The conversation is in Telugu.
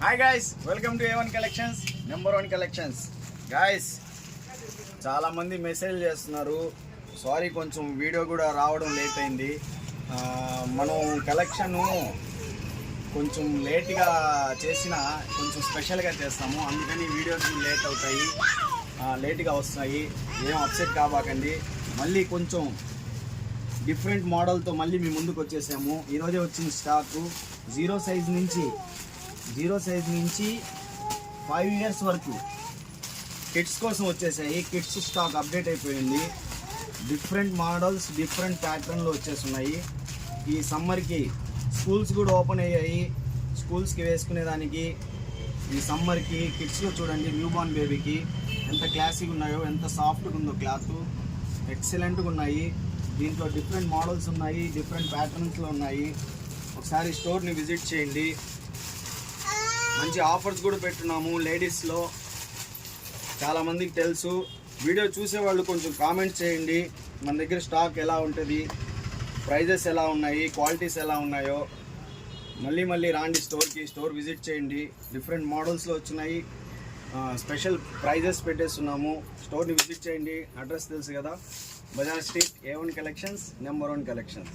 Hi guys, welcome to A1 collections, number 1 collections. Guys, చాలామంది మెసేజ్ చేస్తున్నారు. సారీ, కొంచెం వీడియో కూడా రావడం లేట్ అయింది. మనం కలెక్షను కొంచెం లేట్గా చేసిన కొంచెం స్పెషల్గా చేస్తాము, అందుకని వీడియోస్ లేట్ అవుతాయి, లేట్గా వస్తాయి. ఏం అప్సెట్ కాబాకండి. మళ్ళీ కొంచెం డిఫరెంట్ మోడల్తో మళ్ళీ మీ ముందుకు వచ్చేసాము. ఈరోజే వచ్చిన స్టాకు జీరో సైజ్ నుంచి 5 years వరకు కిడ్స్ కోసం వచ్చేసాయి. కిడ్స్ స్టాక్ అప్డేట్ అయిపోయింది. డిఫరెంట్ మోడల్స్, డిఫరెంట్ ప్యాటర్న్లో వచ్చేస్తున్నాయి. ఈ సమ్మర్కి స్కూల్స్ కూడా ఓపెన్ అయ్యాయి. స్కూల్స్కి వేసుకునేదానికి ఈ సమ్మర్కి కిడ్స్లో చూడండి, న్యూ బార్న్ బేబీకి ఎంత క్లాసీగా ఉన్నాయో, ఎంత సాఫ్ట్గా ఉందో క్లాత్, ఎక్సలెంట్గా ఉన్నాయి. దీంట్లో డిఫరెంట్ మోడల్స్ ఉన్నాయి, డిఫరెంట్ ప్యాటర్న్స్లో ఉన్నాయి. ఒకసారి స్టోర్ని విజిట్ చేయండి. మంచి ఆఫర్స్ కూడా పెట్టున్నాము లేడీస్లో. చాలామందికి తెలుసు. వీడియో చూసేవాళ్ళు కొంచెం కామెంట్ చేయండి, మన దగ్గర స్టాక్ ఎలా ఉంటుంది, ప్రైజెస్ ఎలా ఉన్నాయి, క్వాలిటీస్ ఎలా ఉన్నాయో. మళ్ళీ రాండి స్టోర్ విజిట్ చేయండి. డిఫరెంట్ మోడల్స్లో వచ్చినాయి. స్పెషల్ ప్రైజెస్ పెట్టేస్తున్నాము. స్టోర్ని విజిట్ చేయండి. అడ్రస్ తెలుసు కదా, బజార్ street, A1 collections, number 1 collections.